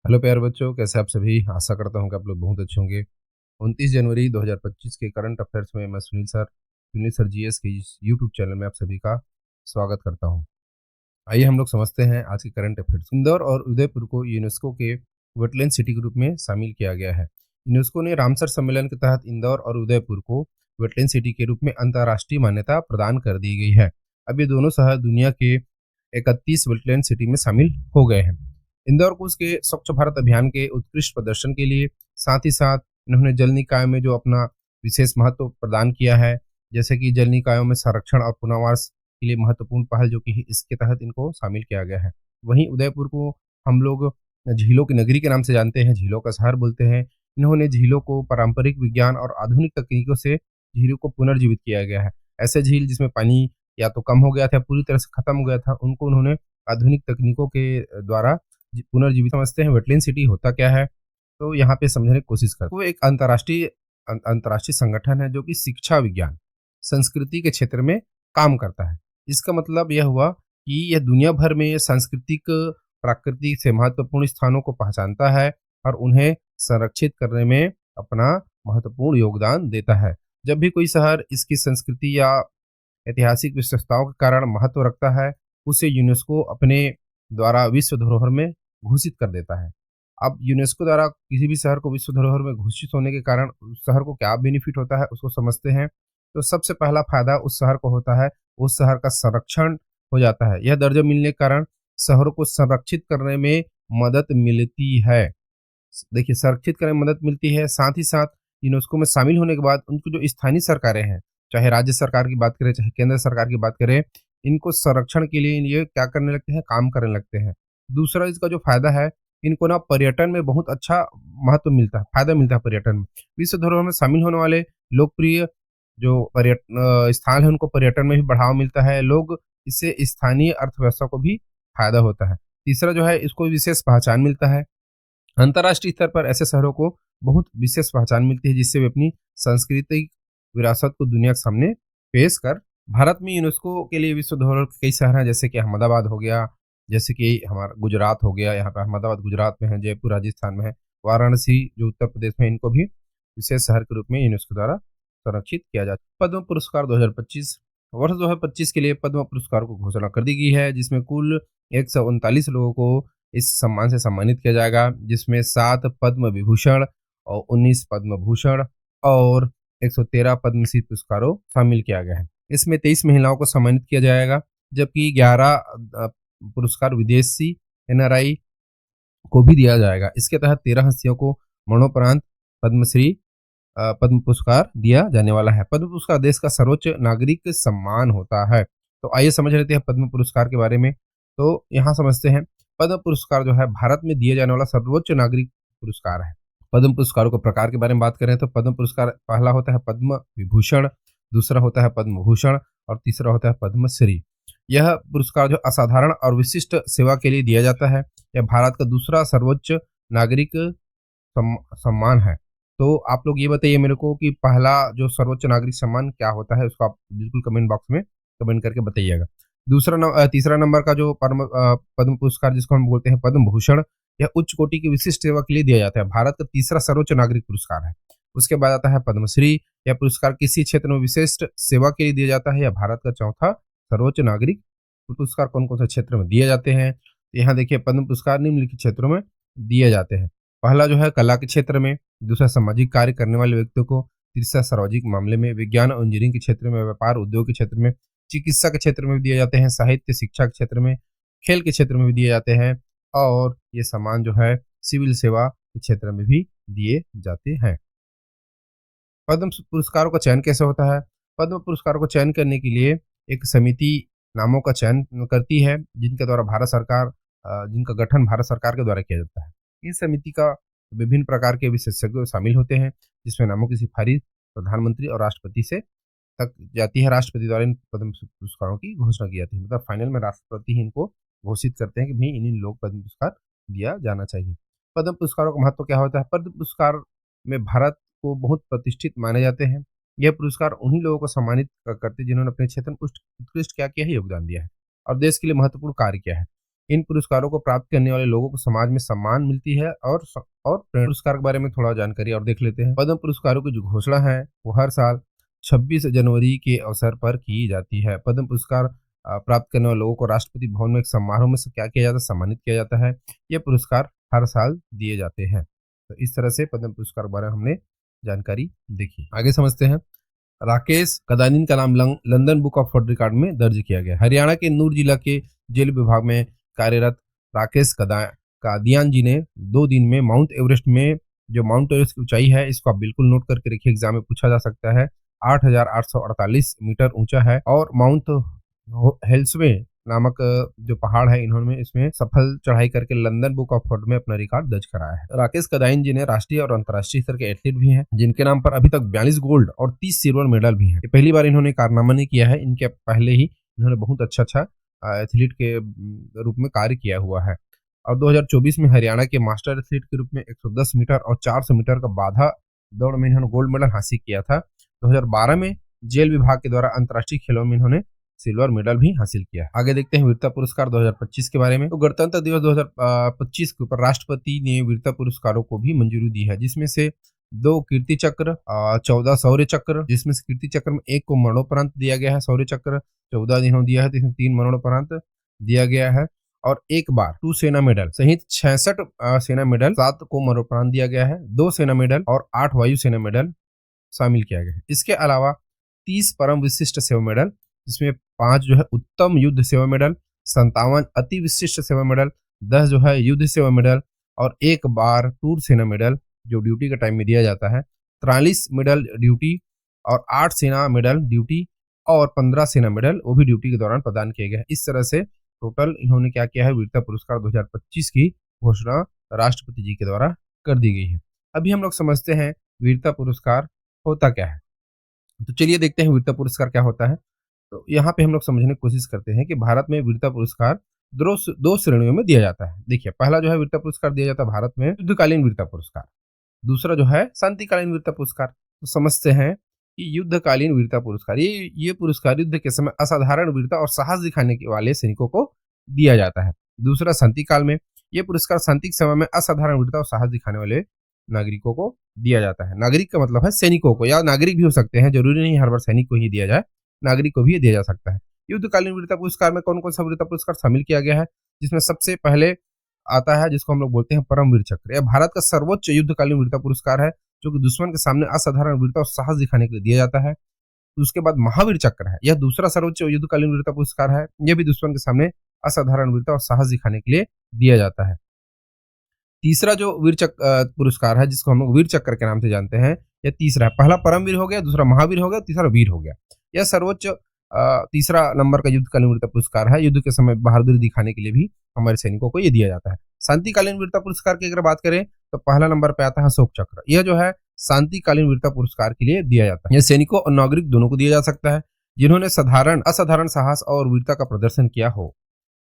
Hello प्यारे बच्चों, कैसे आप सभी? आशा करता हूँ कि आप लोग बहुत अच्छे होंगे। 29 जनवरी 2025 के करंट अफेयर्स में मैं सुनील सर जीएस के इस यूट्यूब चैनल में आप सभी का स्वागत करता हूँ। आइए हम लोग समझते हैं आज के करंट अफेयर्स। इंदौर और उदयपुर को यूनेस्को के वेटलैंड सिटी के रूप में शामिल किया गया है। यूनेस्को ने रामसर सम्मेलन के तहत इंदौर और उदयपुर को वेटलैंड सिटी के रूप में अंतर्राष्ट्रीय मान्यता प्रदान कर दी गई है। अब ये दोनों शहर दुनिया के 31 वेटलैंड सिटी में शामिल हो गए हैं। इंदौर को उसके स्वच्छ भारत अभियान के उत्कृष्ट प्रदर्शन के लिए, साथ ही साथ इन्होंने जल निकाय में जो अपना विशेष महत्व प्रदान किया है, जैसे कि जल निकायों में संरक्षण और पुनर्वास के लिए महत्वपूर्ण पहल जो कि इसके तहत इनको शामिल किया गया है। वहीं उदयपुर को हम लोग झीलों की नगरी के नाम से जानते हैं, झीलों का शहर बोलते हैं। इन्होंने झीलों को पारंपरिक विज्ञान और आधुनिक तकनीकों से झीलों को पुनर्जीवित किया गया है। ऐसे झील जिसमें पानी या तो कम हो गया था, पूरी तरह से खत्म हो गया था, उनको उन्होंने आधुनिक तकनीकों के द्वारा पुनर्जीवित समझते हैं। वेटलैंड सिटी होता क्या है, तो यहाँ पे समझने की कोशिश करते हैं। वो एक अंतर्राष्ट्रीय संगठन है जो कि शिक्षा, विज्ञान, संस्कृति के क्षेत्र में काम करता है। इसका मतलब यह हुआ कि यह दुनिया भर में सांस्कृतिक, प्राकृतिक से महत्वपूर्ण स्थानों को पहचानता है और उन्हें संरक्षित करने में अपना महत्वपूर्ण योगदान देता है। जब भी कोई शहर इसकी संस्कृति या ऐतिहासिक विशेषताओं के कारण महत्व रखता है, उसे यूनेस्को अपने द्वारा विश्व धरोहर में घोषित कर देता है। अब यूनेस्को द्वारा किसी भी शहर को विश्व धरोहर में घोषित होने के कारण उस शहर को क्या बेनिफिट होता है, उसको समझते हैं। तो सबसे पहला फायदा उस शहर को होता है, उस शहर का संरक्षण हो जाता है। यह दर्जा मिलने के कारण शहरों को संरक्षित करने में मदद मिलती है। देखिए, संरक्षित करने में मदद मिलती है, साथ ही साथ यूनेस्को में शामिल होने के बाद उनको जो स्थानीय सरकारें हैं, चाहे राज्य सरकार की बात करें, चाहे केंद्र सरकार की बात करें, इनको संरक्षण के लिए ये क्या करने लगते हैं, काम करने लगते हैं। दूसरा इसका जो फ़ायदा है, इनको ना पर्यटन में बहुत अच्छा महत्व मिलता है, फ़ायदा मिलता है पर्यटन में। विश्व धरोहर में शामिल होने वाले लोकप्रिय जो स्थान है, उनको पर्यटन में भी बढ़ावा मिलता है। लोग इससे स्थानीय अर्थव्यवस्था को भी फ़ायदा होता है। तीसरा जो है, इसको विशेष पहचान मिलता है। अंतर्राष्ट्रीय स्तर पर ऐसे शहरों को बहुत विशेष पहचान मिलती है, जिससे वे अपनी सांस्कृतिक विरासत को दुनिया के सामने पेश कर। भारत में यूनेस्को के लिए विश्व धरोहर के कई शहर हैं, जैसे कि अहमदाबाद हो गया, जैसे कि हमारा गुजरात हो गया, यहाँ पे अहमदाबाद गुजरात में है, जयपुर राजस्थान में है, वाराणसी जो उत्तर प्रदेश में है, इनको भी विशेष शहर के रूप में यूनेस्को द्वारा संरक्षित किया जाता है। पद्म पुरस्कार 2025 वर्ष 2025 के लिए पद्म पुरस्कार को घोषणा कर दी गई है, जिसमें कुल 139 लोगों को इस सम्मान से सम्मानित किया जाएगा, जिसमें 7 पद्म विभूषण और 19 पद्म भूषण और 113 पद्मश्री पुरस्कारों शामिल किया गया है। इसमें 23 महिलाओं को सम्मानित किया जाएगा, जबकि 11 पुरस्कार विदेशी एनआरआई को भी दिया जाएगा। इसके तहत 13 हस्तियों को मरणोपरांत पद्म पुरस्कार दिया जाने वाला है। पद्म पुरस्कार देश का सर्वोच्च नागरिक सम्मान होता है। तो आइए समझ लेते हैं पद्म पुरस्कार के बारे में। तो यहाँ समझते हैं, पद्म पुरस्कार जो है भारत में दिए जाने वाला सर्वोच्च नागरिक पुरस्कार है। पद्म पुरस्कारों के प्रकार के बारे में बात करें तो पद्म पुरस्कार पहला होता है पद्म विभूषण, दूसरा होता है पद्म भूषण और तीसरा होता है पद्मश्री। यह पुरस्कार जो असाधारण और विशिष्ट सेवा के लिए दिया जाता है। यह भारत का दूसरा सर्वोच्च नागरिक सम्मान है। तो आप लोग ये बताइए मेरे को कि पहला जो सर्वोच्च नागरिक सम्मान क्या होता है, उसको आप बिल्कुल कमेंट बॉक्स में कमेंट करके बताइएगा। तीसरा नंबर का जो पद्म पुरस्कार जिसको हम बोलते हैं पद्म भूषण, यह उच्च कोटि की विशिष्ट सेवा के लिए दिया जाता है। भारत का तीसरा सर्वोच्च नागरिक पुरस्कार है। उसके बाद आता है पद्मश्री। यह पुरस्कार किसी क्षेत्र में विशिष्ट सेवा के लिए दिया जाता है। यह भारत का चौथा सर्वोच्च नागरिक पुरस्कार कौन कौन से क्षेत्र में दिए जाते हैं। यहाँ देखिए, पद्म पुरस्कार निम्नलिखित क्षेत्रों में दिए जाते हैं। पहला जो है कला के क्षेत्र में, दूसरा सामाजिक कार्य करने वाले व्यक्तियों को, तीसरा सार्वजनिक मामले में, विज्ञान और इंजीनियरिंग के क्षेत्र में, व्यापार उद्योग के क्षेत्र में, चिकित्सा के क्षेत्र में भी दिए जाते हैं, साहित्य शिक्षा के क्षेत्र में, खेल के क्षेत्र में भी दिए जाते हैं और ये सम्मान जो है सिविल सेवा के क्षेत्र में भी दिए जाते हैं। पद्म पुरस्कारों का चयन कैसे होता है? पद्म पुरस्कारों को चयन करने के लिए एक समिति नामों का चयन करती है, जिनका गठन भारत सरकार के द्वारा किया जाता है। इस समिति का विभिन्न प्रकार के विशेषज्ञ शामिल होते हैं, जिसमें नामों की सिफारिश प्रधानमंत्री और राष्ट्रपति से तक जाती है। राष्ट्रपति द्वारा इन पद्म पुरस्कारों की घोषणा की जाती है, मतलब फाइनल में राष्ट्रपति ही इनको घोषित करते हैं कि भाई इन लोग पद्म पुरस्कार दिया जाना चाहिए। पद्म पुरस्कारों का महत्व क्या होता है? पद्म पुरस्कार में भारत को बहुत प्रतिष्ठित माने जाते हैं। यह पुरस्कार उन्हीं लोगों को सम्मानित करते हैं जिन्होंने अपने क्षेत्र में उत्कृष्ट क्या किया है, योगदान दिया है और देश के लिए महत्वपूर्ण कार्य किया है। इन पुरस्कारों को प्राप्त करने वाले लोगों को समाज में सम्मान मिलती है और पुरस्कार के बारे में थोड़ा जानकारी और देख लेते हैं। पद्म पुरस्कारों की जो घोषणा है वो हर साल 26 जनवरी के अवसर पर की जाती है। पद्म पुरस्कार प्राप्त करने वाले लोगों को राष्ट्रपति भवन में एक समारोह में क्या किया जाता है, सम्मानित किया जाता है। ये पुरस्कार हर साल दिए जाते हैं। तो इस तरह से पद्म पुरस्कार के बारे में हमने जानकारी देखी। आगे समझते हैं। राकेश कदानिन का नाम London book of world record में दर्ज किया गया। हरियाणा के नूर जिला के जेल विभाग में कार्यरत राकेश कादियान जी ने 2 दिन में माउंट एवरेस्ट में, जो माउंट एवरेस्ट की ऊंचाई है, इसको आप बिल्कुल नोट करके रखिए, एग्जाम में पूछा जा सकता है, 8,848 मीटर ऊंचा है। और माउंट हेल्सवे नामक जो पहाड़ है, इन्होंने इसमें सफल चढ़ाई करके लंदन बुक ऑफ वर्ल्ड में अपना रिकॉर्ड दर्ज कराया है। राकेश कदाइन जी ने राष्ट्रीय और अंतर्राष्ट्रीय स्तर के एथलीट भी हैं, जिनके नाम पर अभी तक 42 गोल्ड और 30 सिल्वर मेडल भी हैं। ये पहली बार इन्होंने कारनामा नहीं किया है, इनके पहले ही इन्होंने बहुत अच्छा एथलीट के रूप में कार्य किया हुआ है। और 2024 में हरियाणा के मास्टर एथलीट के रूप में 110 मीटर और 400 मीटर का बाधा दौड़ में इन्होंने गोल्ड मेडल हासिल किया था। 2012 में जेल विभाग के द्वारा अंतर्राष्ट्रीय खेलों में इन्होंने सिल्वर मेडल भी हासिल किया। आगे देखते हैं वीरता पुरस्कार 2025 के बारे में। तो गणतंत्र दिवस 2025 के ऊपर राष्ट्रपति ने वीरता पुरस्कारों को भी मंजूरी दी है, जिसमें से 2 कीर्ति चक्र, 14 शौर्य चक्र, जिसमें से कीर्ति चक्र में 1 को मरणोपरांत दिया गया है, शौर्य चक्र 14 इन्होंने दिया है, तो इसमें 3 मरणोपरांत दिया गया है, और 1 बार 2 सेना मेडल सहित 66 सेना मेडल, 7 को मरणोपरांत दिया गया है, 2 सेना मेडल और 8 वायु सेना मेडल शामिल किया गया है। इसके अलावा 30 परम विशिष्ट सेवा मेडल, जिसमें 5 जो है उत्तम युद्ध सेवा मेडल, 57 अति विशिष्ट सेवा मेडल, 10 जो है युद्ध सेवा मेडल और 1 बार टूर सेना मेडल जो ड्यूटी के टाइम में दिया जाता है, 43 मेडल ड्यूटी और 8 सेना मेडल ड्यूटी और 15 सेना मेडल वो भी ड्यूटी के दौरान प्रदान किए गए हैं। इस तरह से टोटल इन्होंने क्या किया है, वीरता पुरस्कार 2025 की घोषणा राष्ट्रपति जी के द्वारा कर दी गई है। अभी हम लोग समझते हैं वीरता पुरस्कार होता क्या है। तो चलिए देखते हैं वीरता पुरस्कार क्या होता है। तो यहाँ पे हम लोग समझने की कोशिश करते हैं कि भारत में वीरता पुरस्कार 2 श्रेणियों में दिया जाता है। देखिए, पहला जो है वीरता पुरस्कार दिया जाता है भारत में युद्धकालीन वीरता पुरस्कार, दूसरा जो है शांतिकालीन वीरता पुरस्कार। तो समझते हैं कि युद्धकालीन वीरता पुरस्कार, ये पुरस्कार युद्ध के समय असाधारण वीरता और साहस दिखाने वाले सैनिकों को दिया जाता है। दूसरा शांति काल में, ये पुरस्कार शांति के समय में असाधारण वीरता और साहस दिखाने वाले नागरिकों को दिया जाता है। नागरिक का मतलब है सैनिकों को, या नागरिक भी हो सकते हैं, जरूरी नहीं हर बार सैनिक को ही दिया जाए, नागरिक को भी दिया जा सकता है। युद्धकालीन वीरता पुरस्कार में कौन कौन सा वीरता पुरस्कार शामिल किया गया है, जिसमें सबसे पहले आता है जिसको हम लोग बोलते हैं परमवीर चक्र। यह भारत का सर्वोच्च युद्धकालीन वीरता पुरस्कार है, जो कि दुश्मन के सामने असाधारण वीरता और साहस दिखाने के लिए दिया जाता है। उसके बाद महावीर चक्र है, यह दूसरा सर्वोच्च युद्धकालीन वीरता पुरस्कार है, यह भी दुश्मन के सामने असाधारण वीरता और साहस दिखाने के लिए दिया जाता है। तीसरा जो वीर चक्र पुरस्कार है, जिसको हम लोग वीर चक्र के नाम से जानते हैं, यह तीसरा है। पहला परमवीर हो गया, दूसरा महावीर हो गया, तीसरा वीर हो गया। यह सर्वोच्च तीसरा नंबर का युद्धकालीन वीरता पुरस्कार है। युद्ध के समय बहादुरी दिखाने के लिए भी हमारे सैनिकों को ये दिया जाता है। शांतिकालीन वीरता पुरस्कार की अगर बात करें तो पहला नंबर पे आता है अशोक चक्र। यह जो है शांतिकालीन वीरता पुरस्कार के लिए दिया जाता है। यह सैनिकों और नागरिक दोनों को दिया जा सकता है, जिन्होंने असाधारण साहस और वीरता का प्रदर्शन किया हो।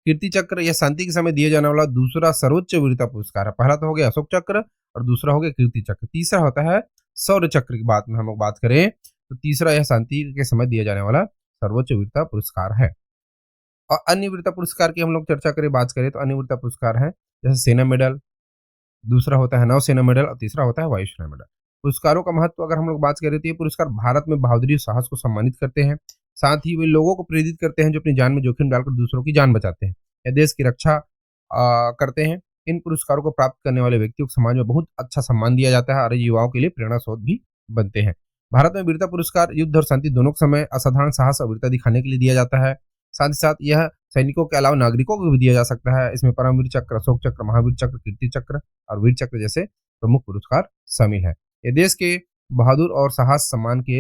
कीर्ति चक्र यह शांति के समय दिए जाने वाला दूसरा सर्वोच्च वीरता पुरस्कार है। पहला तो हो गया अशोक चक्र और दूसरा हो गया कीर्ति चक्र। तीसरा होता है शौर्य चक्र की बात में हम लोग बात करें तो तीसरा यह शांति के समय दिया जाने वाला सर्वोच्च वीरता पुरस्कार है। और अन्य वीरता पुरस्कार की हम लोग चर्चा करें, बात करें तो अन्य वीरता पुरस्कार है जैसे सेना मेडल, दूसरा होता है नौसेना मेडल और तीसरा होता है वायुसेना मेडल। पुरस्कारों का महत्व अगर हम लोग बात करें तो ये पुरस्कार भारत में बहादुरी और साहस को सम्मानित करते हैं, साथ ही वे लोगों को प्रेरित करते हैं जो अपनी जान में जोखिम डालकर दूसरों की जान बचाते हैं या देश की रक्षा करते हैं। इन पुरस्कारों को प्राप्त करने वाले व्यक्तियों को समाज में बहुत अच्छा सम्मान दिया जाता है और युवाओं के लिए प्रेरणा स्रोत भी बनते हैं। भारत में वीरता पुरस्कार युद्ध और शांति दोनों के समय असाधारण साहस और वीरता दिखाने के लिए दिया जाता है। साथ ही साथ यह सैनिकों के अलावा नागरिकों को भी दिया जा सकता है। इसमें परमवीर चक्र, अशोक चक्र, महावीर चक्र, कीर्ति चक्र और वीर चक्र जैसे प्रमुख पुरस्कार शामिल है। ये देश के बहादुर और साहस सम्मान के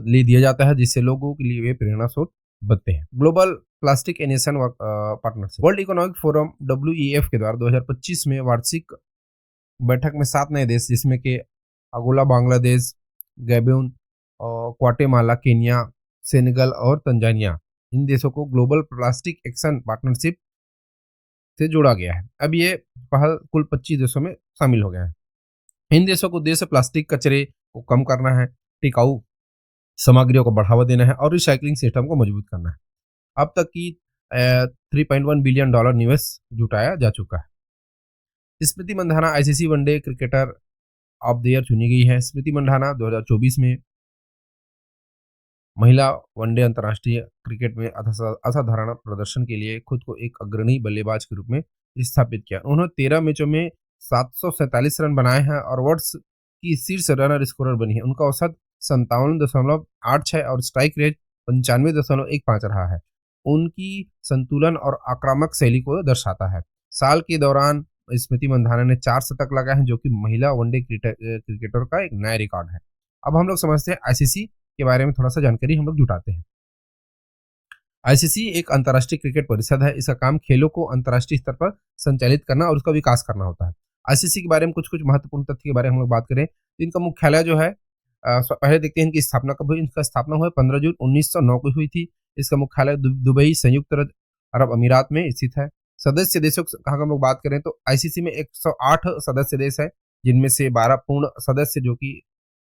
लिए दिया जाता है, जिससे लोगों के लिए वे प्रेरणा स्रोत बनते हैं। Global plastic action partnership, world economic forum WEF के द्वारा 2025 में वार्षिक बैठक में 7 नए देश जिसमें कि Angola, Bangladesh, Gabon, Guatemala, Kenya, Senegal और तंजानिया, इन देशों को ग्लोबल प्लास्टिक एक्शन पार्टनरशिप से जोड़ा गया है। अब ये पहल कुल 25 देशों में शामिल हो गया है। इन देशों को उद्देश्य प्लास्टिक कचरे को कम करना है, टिकाऊ सामग्रियों को बढ़ावा देना है और रिसाइकलिंग सिस्टम को मजबूत करना है। अब तक की $3.1 बिलियन निवेश जुटाया जा चुका है। Smriti Mandhana ICC one day cricketer of the year चुनी गई है। स्मृति मंधाना 2024 में महिला वनडे अंतर्राष्ट्रीय क्रिकेट में असाधारण प्रदर्शन के लिए खुद को एक अग्रणी बल्लेबाज के रूप में स्थापित किया। उन्होंने 13 मैचों में 747 रन बनाए हैं और वर्ष की शीर्ष रनर स्कोरर बनी है। उनका औसत 57.86 और स्ट्राइक रेट 95.15 रहा है। उनकी संतुलन और आक्रामक शैली को दर्शाता है। साल के दौरान स्मृति मंधाना ने 4 शतक लगाए हैं, जो कि महिला वनडे क्रिकेटर का एक नया रिकॉर्ड है। अब हम लोग समझते हैं आईसीसी के बारे में, थोड़ा सा जानकारी हम लोग जुटाते हैं। आईसीसी एक अंतर्राष्ट्रीय क्रिकेट परिषद है। इसका काम खेलों को अंतर्राष्ट्रीय स्तर पर संचालित करना और उसका विकास करना होता है। आईसीसी के बारे में कुछ महत्वपूर्ण तथ्य के बारे में हम लोग बात करें तो इनका मुख्यालय जो है, पहले देखते हैं इनकी स्थापना कब हुई। इनका स्थापना हुआ 15 जून 1909 को हुई थी। इसका मुख्यालय दुबई संयुक्त अरब अमीरात में स्थित है। सदस्य देशों कहाँ हम लोग बात करें तो आईसीसी में 108 सदस्य देश है, जिनमें से 12 पूर्ण सदस्य जो कि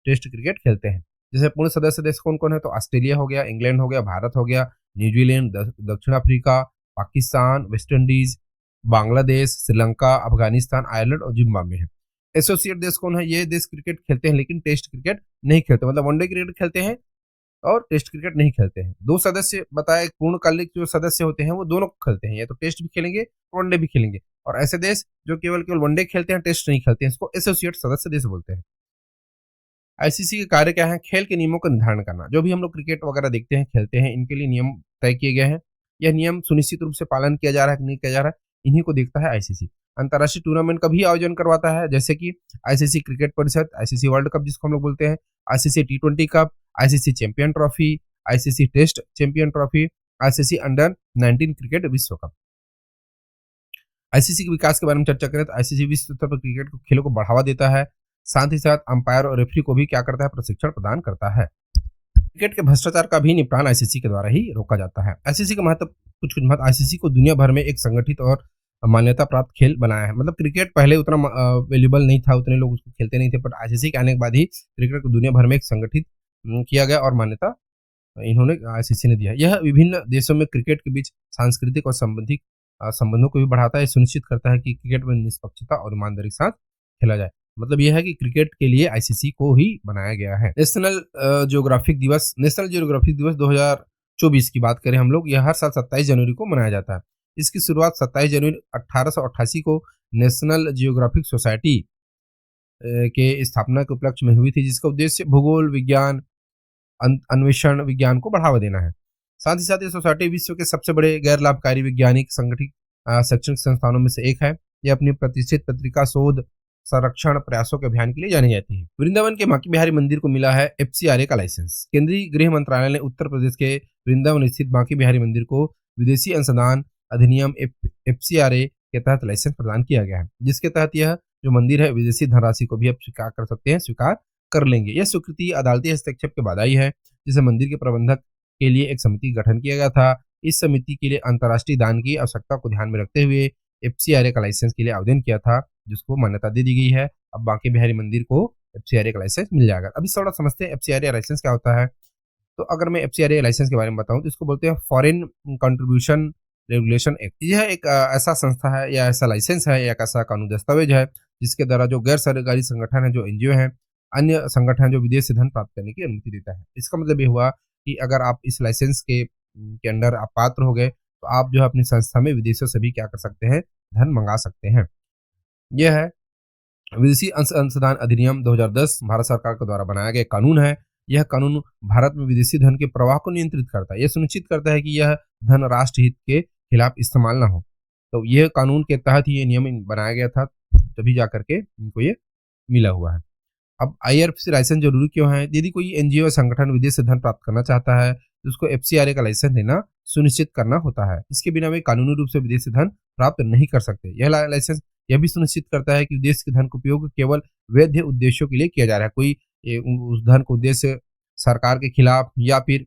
टेस्ट क्रिकेट खेलते हैं। जैसे पूर्ण सदस्य देश कौन कौन है तो ऑस्ट्रेलिया हो गया, इंग्लैंड हो गया, भारत हो गया, न्यूजीलैंड, दक्षिण Africa, Pakistan, West Indies, Bangladesh, Sri Lanka, Afghanistan, Ireland और जिम्बाब्वे है। एसोसिएट देश कौन है? ये देश क्रिकेट खेलते हैं लेकिन टेस्ट क्रिकेट नहीं खेलते, मतलब वनडे क्रिकेट खेलते हैं और टेस्ट क्रिकेट नहीं खेलते हैं। 2 सदस्य बताए पूर्णकालिक जो सदस्य होते हैं वो दोनों खेलते हैं, या तो टेस्ट भी खेलेंगे वनडे भी खेलेंगे। और ऐसे देश जो केवल वनडे खेलते हैं, टेस्ट नहीं खेलते हैं, इसको एसोसिएट सदस्य देश बोलते हैं। आईसीसी के कार्य क्या है? खेल के नियमों का निर्धारण करना। जो भी हम लोग क्रिकेट वगैरह देखते हैं, खेलते हैं, इनके लिए नियम तय किए गए हैं। यह नियम सुनिश्चित रूप से पालन किया जा रहा है कि नहीं किया जा रहा है, इन्हीं को देखता है आईसीसी। अंतर्राष्ट्रीय टूर्नामेंट का भी आयोजन करवाता है, जैसे कि आईसीसी क्रिकेट परिषद, आईसीसी वर्ल्ड कप जिसको हम लोग बोलते हैं, ICC T20 cup, ICC champion trophy, ICC test champion trophy, ICC under nineteen cricket विश्व कप। आईसीसी के विकास के बारे में चर्चा करें तो आईसीसी विश्व स्तर पर क्रिकेट को खेलों को बढ़ावा देता है, साथ ही साथ अंपायर और रेफरी को भी क्या करता है? प्रशिक्षण प्रदान करता है। क्रिकेट के भ्रष्टाचार का भी निपटान आईसीसी के द्वारा ही रोका जाता है। आईसीसी का महत्व कुछ महत्व, आईसीसी को दुनिया भर में एक संगठित और मान्यता प्राप्त खेल बनाया है। मतलब क्रिकेट पहले उतना वैल्यूबल नहीं था, उतने लोग उसको खेलते नहीं थे, पर आईसीसी के आने के बाद ही क्रिकेट को दुनिया भर में एक संगठित किया गया और मान्यता इन्होंने आईसीसी ने दिया। यह विभिन्न देशों में क्रिकेट के बीच सांस्कृतिक और संबंधों को भी बढ़ाता है, सुनिश्चित करता है कि क्रिकेट में निष्पक्षता और ईमानदारी के साथ खेला जाए। मतलब यह है कि क्रिकेट के लिए आईसीसी को ही बनाया गया है। नेशनल जियोग्राफिक दिवस 2024 की बात करें हम लोग, यह हर साल 27 जनवरी को मनाया जाता है। इसकी शुरुआत 27 जनवरी 1888 को नेशनल जियोग्राफिक सोसाइटी के स्थापना के उपलक्ष्य में हुई थी, जिसका उद्देश्य भूगोल विज्ञान, अन्वेषण विज्ञान को बढ़ावा देना है। साथ ही साथ ये सोसाइटी विश्व के सबसे बड़े गैर लाभकारी वैज्ञानिक संगठित शैक्षणिक संस्थानों में से एक है। यह अपनी प्रतिष्ठित पत्रिका शोध संरक्षण प्रयासों के अभियान के लिए जानी जाती है। वृंदावन के बांके बिहारी मंदिर को मिला है FCRA का लाइसेंस। केंद्रीय गृह मंत्रालय ने उत्तर प्रदेश के वृंदावन स्थित बांके बिहारी मंदिर को विदेशी अंशदान अधिनियम FCRA के तहत लाइसेंस प्रदान किया गया है, जिसके तहत यह जो मंदिर है विदेशी धनराशि को भी अब स्वीकार कर सकते हैं, स्वीकार कर लेंगे। यह स्वीकृति अदालती हस्तक्षेप के बाद आई है, जिसे मंदिर के प्रबंधक के लिए एक समिति का गठन किया गया था। इस समिति के लिए अंतर्राष्ट्रीय दान की आवश्यकता को ध्यान में रखते हुए FCRA का लाइसेंस के लिए आवेदन किया था, जिसको मान्यता दे दी गई है। अब बांके बिहारी मंदिर को FCRA का लाइसेंस मिल जाएगा। अभी थोड़ा समझते हैं FCRA लाइसेंस क्या होता है। तो अगर मैं FCRA लाइसेंस के बारे में बताऊं तो इसको बोलते हैं फॉरेन कंट्रीब्यूशन रेगुलेशन एक्ट। यह एक ऐसा संस्था है या ऐसा लाइसेंस है या एक ऐसा कानूनी दस्तावेज है, जिसके द्वारा जो गैर सरकारी संगठन है, जो NGO है, अन्य संगठन है, जो विदेश से धन प्राप्त करने की अनुमति देता है। इसका मतलब ये हुआ कि अगर आप इस लाइसेंस के अंडर आप पात्र हो गए तो आप जो है अपनी संस्था में विदेशों से भी क्या कर सकते हैं? धन मंगा सकते हैं। यह है विदेशी अंशदान अधिनियम 2010 भारत सरकार के द्वारा बनाया गया कानून है। यह कानून भारत में विदेशी धन के प्रवाह को नियंत्रित करता है। यह सुनिश्चित करता है कि यह धन राष्ट्र हित के खिलाफ इस्तेमाल ना हो। तो यह कानून के तहत ही ये नियम बनाया गया था, तभी जाकर के इनको ये मिला हुआ है। अब IRFC लाइसेंस जरूरी क्यों है? यदि कोई NGO संगठन विदेश से धन प्राप्त करना चाहता है तो उसको FCRA का लाइसेंस लेना सुनिश्चित करना होता है। इसके बिना वे कानूनी रूप से विदेश से धन प्राप्त नहीं कर सकते। यह लाइसेंस यह भी सुनिश्चित करता है कि विदेश के धन का उपयोग केवल वैध उद्देश्यों के लिए किया जा रहा है। कोई उस धन का उद्देश्य सरकार के खिलाफ या फिर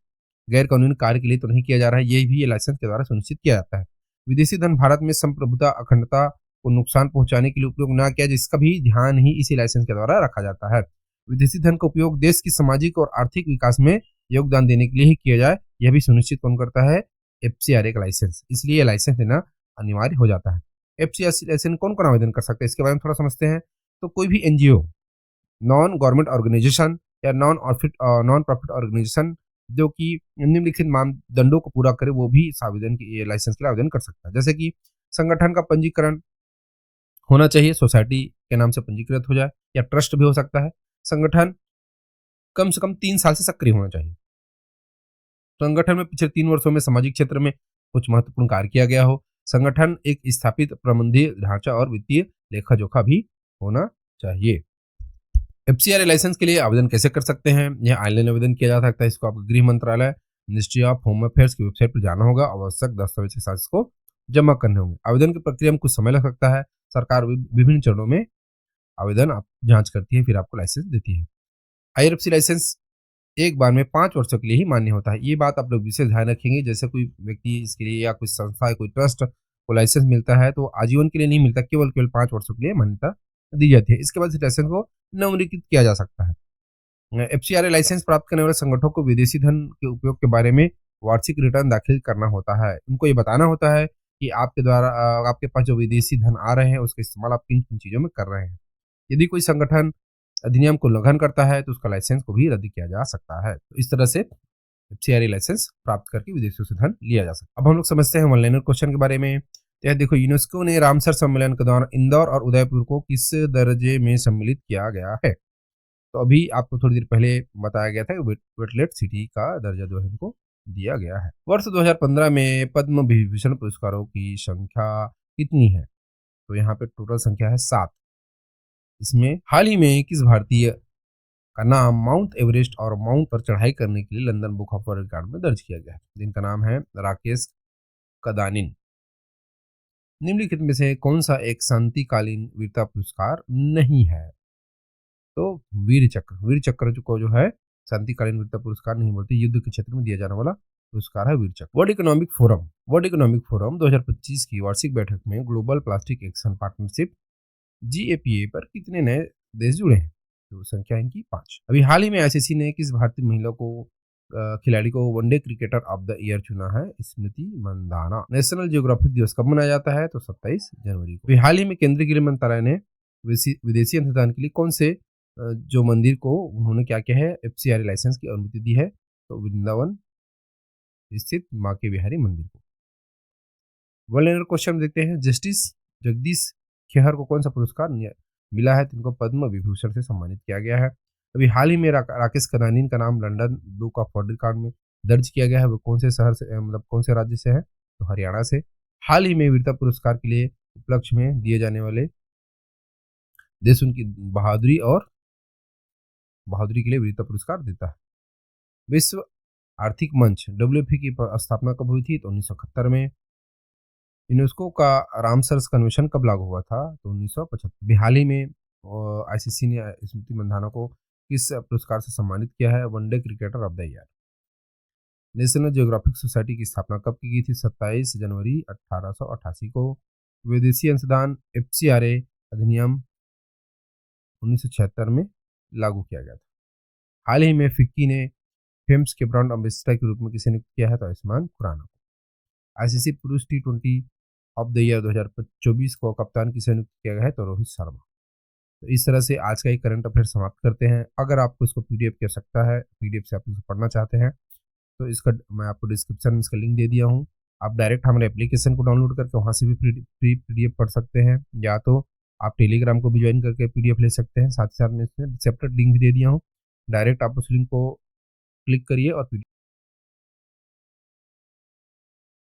गैर कानूनी कार्य के लिए तो नहीं किया जा रहा है। ये भी ये लाइसेंस के द्वारा सुनिश्चित किया जाता है। विदेशी धन भारत में संप्रभुता अखंडता को नुकसान पहुंचाने के लिए उपयोग न किया, जिसका भी ध्यान ही इसी लाइसेंस के द्वारा रखा जाता है। विदेशी धन का उपयोग देश की सामाजिक और आर्थिक विकास में योगदान देने के लिए ही किया जाए, यह भी सुनिश्चित कौन करता है? एफसीआरए का लाइसेंस, इसलिए ये लाइसेंस लेना अनिवार्य हो जाता है। एफसीआरए लाइसेंस कौन-कौन आवेदन कर सकते हैं, इसके बारे में थोड़ा समझते हैं। तो कोई भी एनजीओ, नॉन गवर्नमेंट ऑर्गेनाइजेशन या नॉन प्रॉफिट ऑर्गेनाइजेशन जो कि निम्नलिखित मानदंडों को पूरा करे, वो भी इस आवेदन के ये लाइसेंस के लिए आवेदन कर सकता है। जैसे कि संगठन का पंजीकरण होना चाहिए, सोसाइटी के नाम से पंजीकृत हो जाए या ट्रस्ट भी हो सकता है। संगठन कम से कम 3 साल से सक्रिय होना चाहिए। संगठन में पिछले 3 वर्षों में सामाजिक क्षेत्र में कुछ महत्वपूर्ण कार्य किया गया हो। संगठन एक स्थापित प्रबंधीय ढांचा और वित्तीय लेखा-जोखा भी होना चाहिए। एफसीआरए लाइसेंस के लिए आवेदन कैसे कर सकते हैं? यह ऑनलाइन आवेदन किया जा सकता है। इसको आपको गृह मंत्रालय, मिनिस्ट्री ऑफ होम अफेयर्स की वेबसाइट पर जाना होगा। आवश्यक दस्तावेज के साथ इसको जमा करने होंगे। आवेदन की प्रक्रिया में कुछ समय लग सकता है। सरकार विभिन्न चरणों में आवेदन आप जांच करती है, फिर आपको लाइसेंस देती है। आईआरएफसी लाइसेंस एक बार में 5 वर्षों के लिए ही मान्य होता है। ये बात आप लोग विशेष ध्यान रखेंगे। जैसे कोई व्यक्ति इसके लिए या कोई संस्था या कोई ट्रस्ट को लाइसेंस मिलता है तो आजीवन के लिए नहीं मिलता, केवल केवल 5 वर्षों के लिए मान्यता दी जाती है। इसके बाद इस लाइसेंस को नवीनीकृत किया जा सकता है। एफसीआरए लाइसेंस प्राप्त करने वाले संगठनों को विदेशी धन के उपयोग के बारे में वार्षिक रिटर्न दाखिल करना होता है। उनको ये बताना होता है कि आपके द्वारा आपके पास जो विदेशी धन आ रहे हैं उसका इस्तेमाल आप किन किन चीज़ों में कर रहे हैं। यदि कोई संगठन अधिनियम को उल्लंघन करता है तो उसका लाइसेंस को भी रद्द किया जा सकता है। तो इस तरह से एफसीआरए लाइसेंस प्राप्त करके विदेशों से धन लिया जा सकता है। अब हम लोग समझते हैं ऑनलाइन क्वेश्चन के बारे में। तो यह देखो, यूनेस्को ने रामसर सम्मेलन के दौरान इंदौर और उदयपुर को किस दर्जे में सम्मिलित किया गया है? तो अभी आपको थोड़ी देर पहले बताया गया था कि वेटलेट सिटी का दर्जा जो है इनको दिया गया है। वर्ष 2015 में पद्म विभूषण पुरस्कारों की संख्या कितनी है? तो यहाँ पे टोटल संख्या है 7। इसमें हाल ही में किस भारतीय का नाम माउंट एवरेस्ट और माउंट पर चढ़ाई करने के लिए London book of world record में दर्ज किया गया है, जिनका नाम है राकेश कदानिन। निम्नलिखित में से कौन सा एक शांतिकालीन वीरता पुरस्कार नहीं है? तो वीर चक्र को जो है शांतिकालीन वीरता पुरस्कार नहीं बोलते, युद्ध के क्षेत्र में दिया जाने वाला पुरस्कार है वीर चक्र। वर्ल्ड इकोनॉमिक फोरम 2025 की वार्षिक बैठक में global plastic action partnership GAPA पर कितने नए देश जुड़े हैं? तो संख्या इनकी 5। अभी हाल ही में आईसीसी ने किस भारतीय महिला को खिलाड़ी को one day cricketer of the year चुना है? स्मृति मंदाना। नेशनल जियोग्राफिक दिवस कब मनाया जाता है? तो 27 जनवरी को। अभी हाल ही में केंद्रीय गृह मंत्रालय ने विदेशी अंशदान के लिए कौन से जो मंदिर को उन्होंने क्या किया है, एफसीआरए लाइसेंस की अनुमति दी है? तो वृंदावन स्थित माँ के बिहारी मंदिर को। वर्ल्ड क्वेश्चन देखते हैं। जस्टिस जगदीश खेहर को कौन सा पुरस्कार मिला है? तो इनको पद्म विभूषण से सम्मानित किया गया है। अभी हाल ही में राकेश कदानिन का नाम London book of world record में दर्ज किया गया है। वो कौन से शहर से, मतलब कौन से राज्य से है? तो हरियाणा से। हाल ही में वीरता पुरस्कार के लिए उपलक्ष्य में दिए जाने वाले देश उनकी बहादुरी के लिए वीरता पुरस्कार देता है। विश्व आर्थिक मंच WFP की स्थापना कब हुई थी? तो 1971 में। यूनेस्को का रामसर कन्वेंशन कब लागू हुआ था? तो 1975। हाल ही में आईसीसी ने स्मृति मंदाना को किस पुरस्कार से सम्मानित किया है? One day cricketer of the year. National geographic society की स्थापना कब की गई थी? 27 जनवरी 1888 को। विदेशी अंशदान एफसीआरए अधिनियम 1976 में लागू किया गया था। हाल ही में फिक्की ने फेम्स के ब्रांड एम्बेसडर के रूप में किसे नियुक्त किया है? तो आयुष्मान खुराना को। आईसीसी पुरुष T20 ऑफ द ईयर 2024 को कप्तान किसे नियुक्त किया गया है? तो रोहित शर्मा। तो इस तरह से आज का एक करंट अफेयर समाप्त करते हैं। अगर आपको इसको PDF की आवश्यकता है, PDF से आप इसको पढ़ना चाहते हैं, तो इसका मैं आपको डिस्क्रिप्शन में इसका लिंक दे दिया हूँ। आप डायरेक्ट हमारे एप्लीकेशन को डाउनलोड करके वहाँ से भी फ्री PDF पढ़ सकते हैं, या तो आप टेलीग्राम को भी ज्वाइन करके PDF ले सकते हैं। साथ ही साथ में इसमें सेपरेट लिंक भी दे दिया हूँ। डायरेक्ट आप उस लिंक को क्लिक करिए और